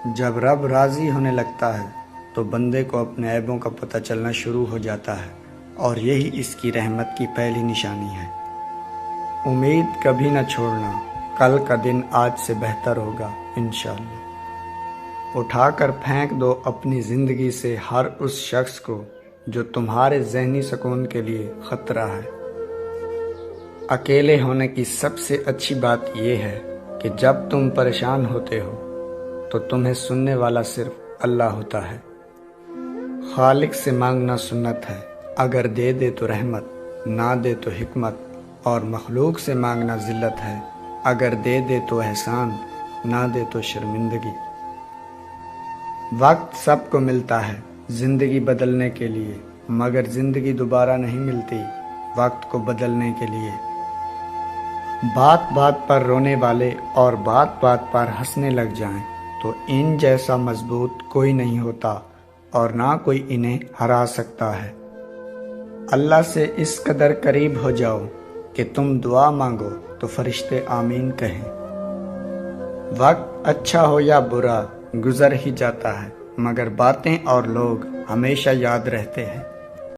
جب رب راضی ہونے لگتا ہے تو بندے کو اپنے عیبوں کا پتہ چلنا شروع ہو جاتا ہے، اور یہی اس کی رحمت کی پہلی نشانی ہے۔ امید کبھی نہ چھوڑنا، کل کا دن آج سے بہتر ہوگا انشاءاللہ۔ اٹھا کر پھینک دو اپنی زندگی سے ہر اس شخص کو جو تمہارے ذہنی سکون کے لیے خطرہ ہے۔ اکیلے ہونے کی سب سے اچھی بات یہ ہے کہ جب تم پریشان ہوتے ہو تو تمہیں سننے والا صرف اللہ ہوتا ہے۔ خالق سے مانگنا سنت ہے، اگر دے دے تو رحمت، نہ دے تو حکمت، اور مخلوق سے مانگنا ذلت ہے، اگر دے دے تو احسان، نہ دے تو شرمندگی۔ وقت سب کو ملتا ہے زندگی بدلنے کے لیے، مگر زندگی دوبارہ نہیں ملتی وقت کو بدلنے کے لیے۔ بات بات پر رونے والے اور بات بات پر ہنسنے لگ جائیں تو ان جیسا مضبوط کوئی نہیں ہوتا، اور نہ کوئی انہیں ہرا سکتا ہے۔ اللہ سے اس قدر قریب ہو جاؤ کہ تم دعا مانگو تو فرشتے آمین کہیں۔ وقت اچھا ہو یا برا گزر ہی جاتا ہے، مگر باتیں اور لوگ ہمیشہ یاد رہتے ہیں۔